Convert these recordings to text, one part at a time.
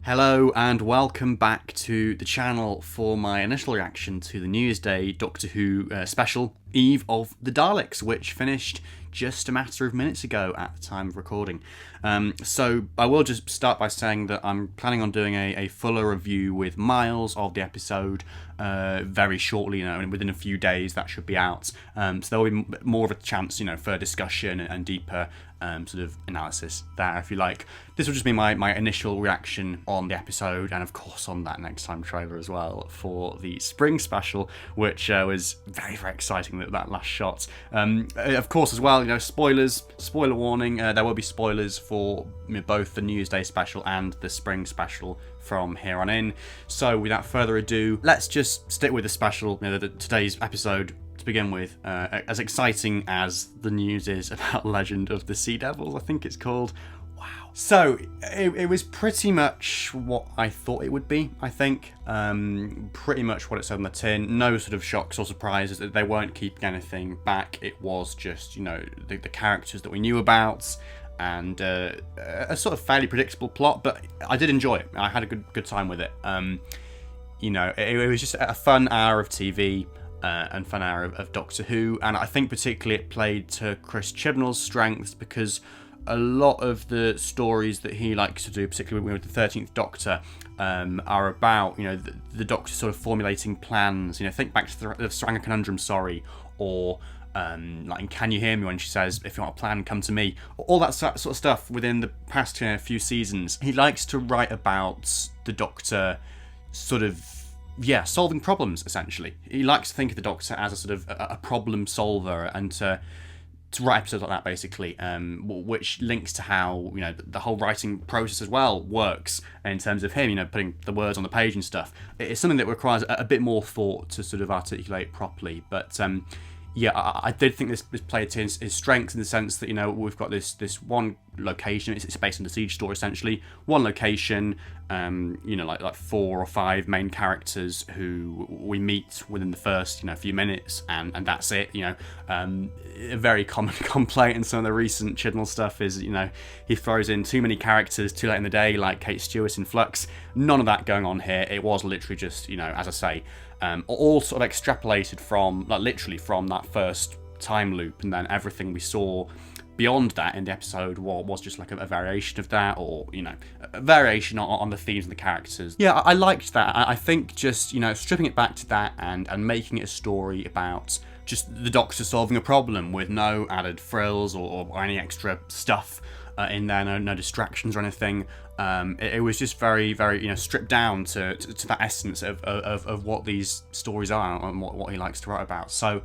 Hello and welcome back to the channel for my initial reaction to the Newsday Doctor Who special, Eve of the Daleks, which finished just a matter of minutes ago at the time of recording. So I will just start by saying that I'm planning on doing a fuller review with Miles of the episode very shortly, within a few days that should be out. So there will be more of a chance, for discussion and deeper sort of analysis there, if you like. This will just be my initial reaction on the episode, and of course on that next time trailer as well for the spring special, which was very, very exciting, that last shot. Of course as well, spoilers, spoiler warning, there will be spoilers for both the Newsday special and the spring special from here on in. So without further ado, let's just stick with the special, today's episode. To begin with, as exciting as the news is about Legend of the Sea Devils, I think it's called. Wow. So it was pretty much what I thought it would be, I think. Pretty much what it said on the tin. No sort of shocks or surprises. They weren't keeping anything back. It was just, the characters that we knew about, and a sort of fairly predictable plot, but I did enjoy it. I had a good time with it. It was just a fun hour of TV. And fun hour of Doctor Who, and I think particularly it played to Chris Chibnall's strengths, because a lot of the stories that he likes to do, particularly with the 13th Doctor, are about the Doctor sort of formulating plans. Think back to the Saranga Conundrum, or like in Can You Hear Me, when she says, if you want a plan, come to me. All that sort of stuff within the past few seasons. He likes to write about the Doctor sort of solving problems, essentially. He likes to think of the Doctor as a sort of a problem solver, and to write episodes like that, basically, which links to how, the whole writing process as well works, in terms of him, putting the words on the page and stuff. It's something that requires a bit more thought to sort of articulate properly, but I did think this played to his strengths, in the sense that, we've got this one location. It's based on the Siege store, essentially. One location, like 4 or 5 main characters who we meet within the first, few minutes, and that's it. A very common complaint in some of the recent Chibnall stuff is, he throws in too many characters too late in the day, like Kate Stewart in Flux. None of that going on here. It was literally just, as I say, all sort of extrapolated from, literally from that first time loop, and then everything we saw beyond that in the episode was just like a variation of that, or a variation on the themes of the characters. I liked that. I think just stripping it back to that and making it a story about just the Doctor solving a problem with no added frills or any extra stuff in there, no distractions or anything. It was just very, very stripped down to that essence of what these stories are and what he likes to write about. So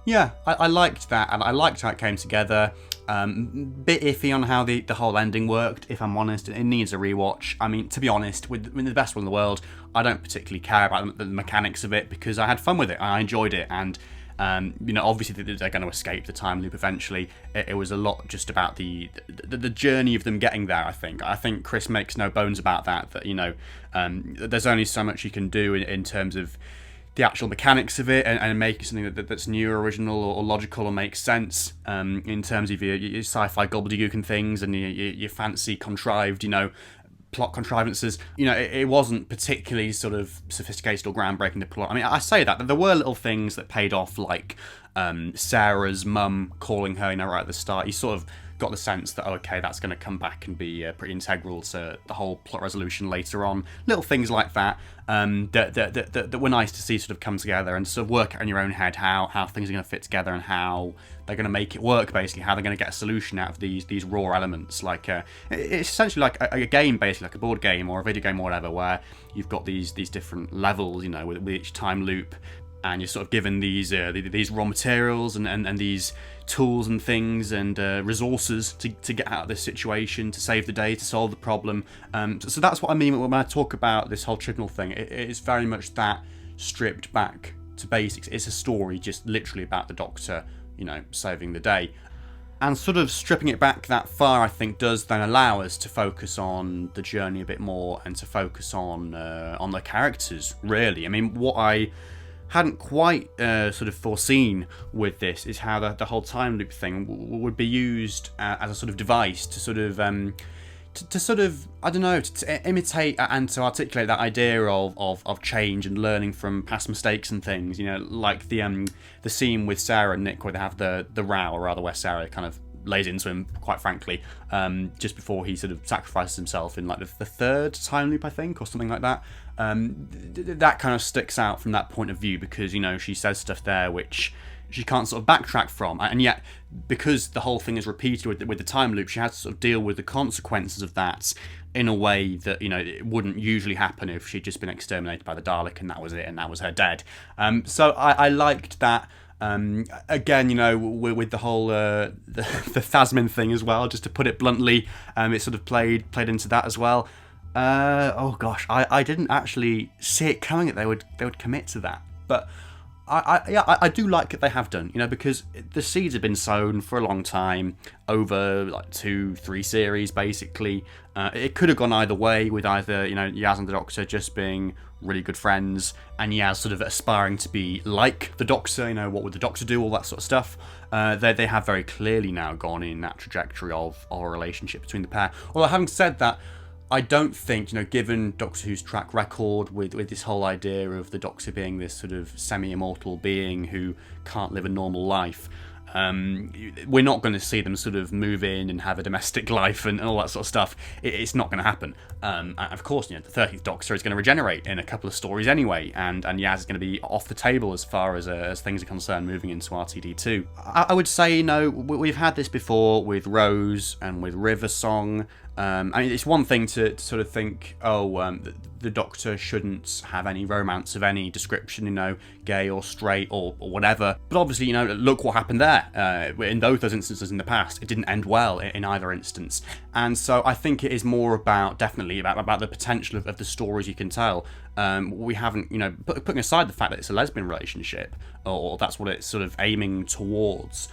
I liked that, and I liked how it came together. Bit iffy on how the whole ending worked, if I'm honest. It needs a rewatch. I mean, to be honest, with the best one in the world, I don't particularly care about the mechanics of it, because I had fun with it. I enjoyed it, and obviously they're going to escape the time loop eventually. It was a lot just about the journey of them getting there. I think Chris makes no bones about that. There's only so much you can do in terms of the actual mechanics of it, and make something that's new or original or logical or makes sense, in terms of your sci-fi gobbledygook and things, and your fancy contrived plot contrivances. It wasn't particularly sort of sophisticated or groundbreaking, the plot. I mean, I say that, but there were little things that paid off, like Sarah's mum calling her right at the start. You sort of got the sense that, okay, that's going to come back and be pretty integral to the whole plot resolution later on. Little things like that that were nice to see sort of come together, and sort of work out in your own head how things are going to fit together, and how they're going to make it work, basically, how they're going to get a solution out of these raw elements. Like it's essentially like a game, basically, like a board game or a video game or whatever, where you've got these different levels, with each time loop, and you're sort of given these raw materials and these tools and things and resources to get out of this situation, to save the day, to solve the problem. So that's what I mean when I talk about this whole Chibnall thing. It is very much that, stripped back to basics. It's a story just literally about the Doctor, saving the day. And sort of stripping it back that far, I think, does then allow us to focus on the journey a bit more, and to focus on the characters, really. I mean, what I hadn't quite sort of foreseen with this is how the whole time loop thing would be used as a sort of device to sort of to sort of, I don't know, to imitate and to articulate that idea of change and learning from past mistakes and things, you know, like the scene with Sarah and Nick where they have the row, or rather where Sarah kind of lays into him, quite frankly, just before he sort of sacrifices himself in like the third time loop, I think, or something like that. That kind of sticks out from that point of view because, you know, she says stuff there which she can't sort of backtrack from, and yet because the whole thing is repeated with the time loop, she has to sort of deal with the consequences of that in a way that, you know, it wouldn't usually happen if she'd just been exterminated by the Dalek and that was it, and that was her dead. So I liked that. Again, you know, with the whole the Thasmin thing as well, just to put it bluntly, it sort of played into that as well. Oh gosh, I didn't actually see it coming that they would commit to that, but I do like that they have done, you know, because the seeds have been sown for a long time, over like 2-3 series basically. It could have gone either way, with either, you know, Yaz and the Doctor just being really good friends, and Yaz sort of aspiring to be like the Doctor, you know, what would the Doctor do, all that sort of stuff. They have very clearly now gone in that trajectory of a relationship between the pair. Although having said that, I don't think, you know, given Doctor Who's track record with this whole idea of the Doctor being this sort of semi-immortal being who can't live a normal life, we're not going to see them sort of move in and have a domestic life and all that sort of stuff. It's not going to happen. And of course, you know, the 13th Doctor is going to regenerate in a couple of stories anyway, and Yaz is going to be off the table as far as things are concerned moving into RTD2. I would say, you know, we've had this before with Rose and with River Song. I mean, it's one thing to sort of think, the Doctor shouldn't have any romance of any description, you know, gay or straight or whatever. But obviously, you know, look what happened there. In both those instances in the past, it didn't end well in either instance. And so I think it is more definitely about the potential of the stories you can tell. We haven't, you know, putting aside the fact that it's a lesbian relationship, or that's what it's sort of aiming towards.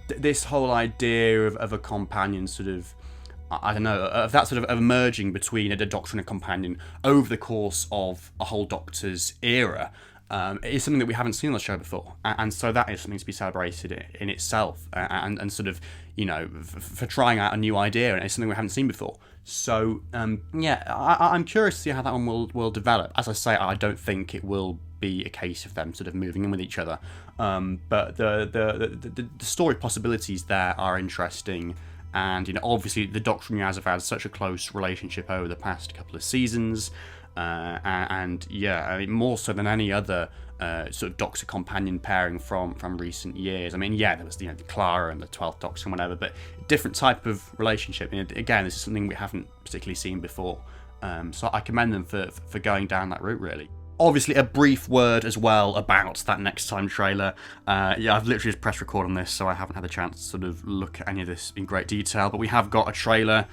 This whole idea of a companion sort of, I don't know, of that sort of emerging between a Doctor and a companion over the course of a whole Doctor's era is something that we haven't seen on the show before, and so that is something to be celebrated in itself, and sort of, you know, for trying out a new idea, and it's something we haven't seen before. So yeah, I'm curious to see how that one will develop. As I say, I don't think it will be a case of them sort of moving in with each other, but the story possibilities there are interesting. And, you know, obviously the Doctor and Yaz have had such a close relationship over the past couple of seasons, and yeah, I mean, more so than any other sort of Doctor companion pairing from recent years. I mean, yeah, there was, you know, Clara and the 12th Doctor and whatever, but different type of relationship. You know, again, this is something we haven't particularly seen before, so I commend them for going down that route, really. Obviously, a brief word as well about that Next Time trailer. Yeah, I've literally just pressed record on this, so I haven't had the chance to sort of look at any of this in great detail, but we have got a trailer,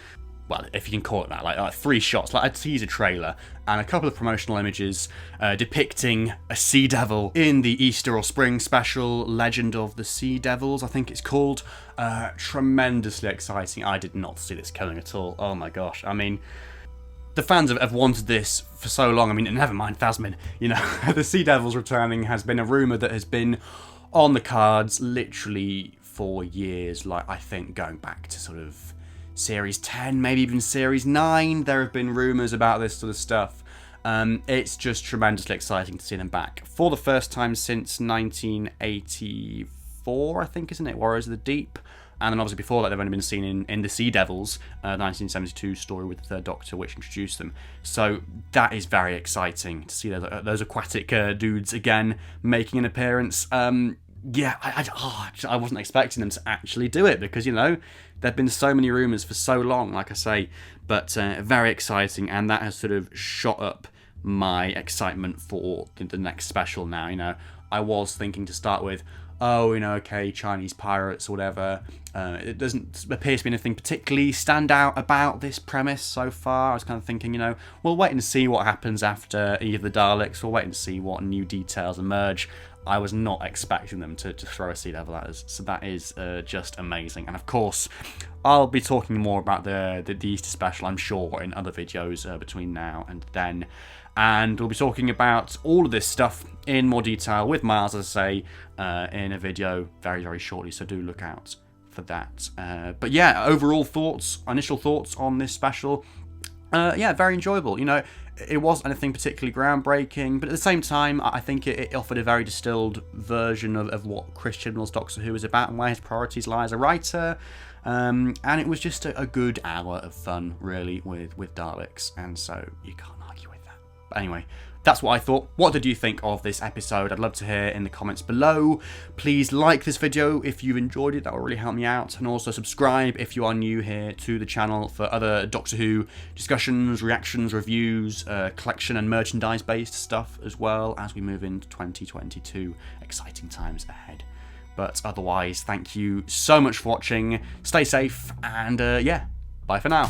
well, if you can call it that, like 3 shots, like a teaser trailer, and a couple of promotional images depicting a Sea Devil in the Easter or Spring special, Legend of the Sea Devils, I think it's called. Tremendously exciting. I did not see this coming at all. Oh my gosh, I mean, the fans have wanted this for so long. I mean, never mind Thasmin, you know, the Sea Devils returning has been a rumour that has been on the cards literally for years, like I think going back to sort of Series 10, maybe even Series 9, there have been rumours about this sort of stuff. It's just tremendously exciting to see them back. For the first time since 1984, I think, isn't it? Warriors of the Deep. And then obviously before that, they've only been seen in the Sea Devils, 1972 story with the Third Doctor, which introduced them. So that is very exciting to see those aquatic dudes again making an appearance. Yeah, I wasn't expecting them to actually do it because, you know, there've been so many rumours for so long, like I say. But very exciting, and that has sort of shot up my excitement for the next special now. You know, I was thinking to start with, oh, you know, okay, Chinese pirates or whatever. It doesn't appear to be anything particularly stand out about this premise so far. I was kind of thinking, you know, we'll wait and see what happens after Eve of the Daleks. We'll wait and see what new details emerge. I was not expecting them to throw a Sea Devil at us. So that is just amazing. And of course, I'll be talking more about the Easter special, I'm sure, in other videos between now and then. And we'll be talking about all of this stuff in more detail with Miles, as I say, in a video very, very shortly. So do look out for that. But yeah, overall initial thoughts on this special. Yeah, very enjoyable. You know, it wasn't anything particularly groundbreaking, but at the same time, I think it offered a very distilled version of what Chris Chibnall's Doctor Who is about and where his priorities lie as a writer. And it was just a good hour of fun, really, with Daleks, and so you can't argue with that. But anyway, that's what I thought. What did you think of this episode? I'd love to hear in the comments below. Please like this video if you've enjoyed it. That will really help me out. And also subscribe if you are new here to the channel for other Doctor Who discussions, reactions, reviews, collection and merchandise based stuff, as well as we move into 2022. Exciting times ahead. But otherwise, thank you so much for watching. Stay safe and yeah, bye for now.